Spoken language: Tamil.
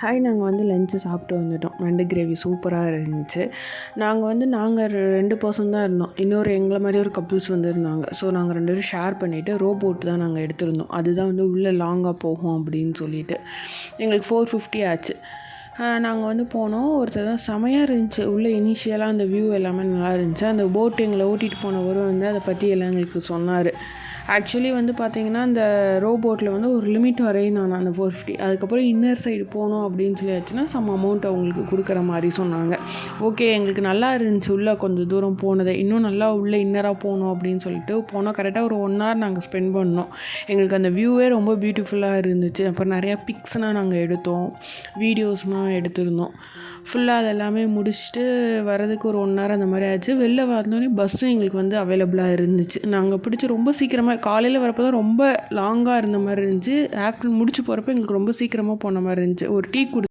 நாங்கள் வந்து லஞ்சு சாப்பிட்டு வந்துட்டோம். நண்டு கிரேவி சூப்பராக இருந்துச்சு. நாங்கள் 2 பர்சன் தான் இருந்தோம். இன்னொரு எங்களை மாதிரி ஒரு கப்புள்ஸ் இருந்தாங்க. ஸோ நாங்கள் 2 பேரும் ஷேர் பண்ணிவிட்டு போட் தான் நாங்கள் எடுத்திருந்தோம். அதுதான் உள்ளே லாங்காக போகும் அப்படின்னு சொல்லிட்டு எங்களுக்கு 450 ஆச்சு. நாங்கள் போனோம். ஒருத்தர் தான் செமையாக இருந்துச்சு. உள்ளே இனிஷியலாக அந்த வியூ எல்லாமே நல்லா இருந்துச்சு. அந்த போட் எங்களை ஓட்டிகிட்டு போனவரும் அதை பற்றி எல்லாம் எங்களுக்கு சொன்னார். ஆக்சுவலி பார்த்தீங்கன்னா அந்த போட்டில் ஒரு லிமிட் வரையும் தான் அந்த 450. அதுக்கப்புறம் இன்னர் சைடு போனோம் அப்படின்னு சொல்லியாச்சுன்னா சம் அமௌண்ட் அவங்களுக்கு கொடுக்குற மாதிரி சொன்னாங்க. ஓகே, எங்களுக்கு நல்லா இருந்துச்சு உள்ளே கொஞ்சம் தூரம் போனதை. இன்னும் நல்லா உள்ளே இன்னராக போகணும் அப்படின்னு சொல்லிட்டு போனோம். கரெக்டாக ஒரு 1 hour நாங்கள் ஸ்பெண்ட் பண்ணோம். எங்களுக்கு அந்த வியூவே ரொம்ப பியூட்டிஃபுல்லாக இருந்துச்சு. அப்புறம் நிறையா பிக்ஸ்னால் நாங்கள் எடுத்தோம், வீடியோஸ்னால் எடுத்திருந்தோம். ஃபுல்லாக அதெல்லாமே முடிச்சுட்டு வரதுக்கு ஒரு 1 hour அந்த மாதிரி ஆச்சு. வெளில வந்தோடனே பஸ்ஸும் எங்களுக்கு அவைலபிளாக இருந்துச்சு. நாங்கள் பிடிச்சி ரொம்ப சீக்கிரமாக காலையில் வரப்போ தான் ரொம்ப லாங்காக இருந்த மாதிரி இருந்துச்சு. ஆஃப்டர்நூன் முடிச்சு போகிறப்ப எங்களுக்கு ரொம்ப சீக்கிரமாக போன மாதிரி இருந்துச்சு. ஒரு டீ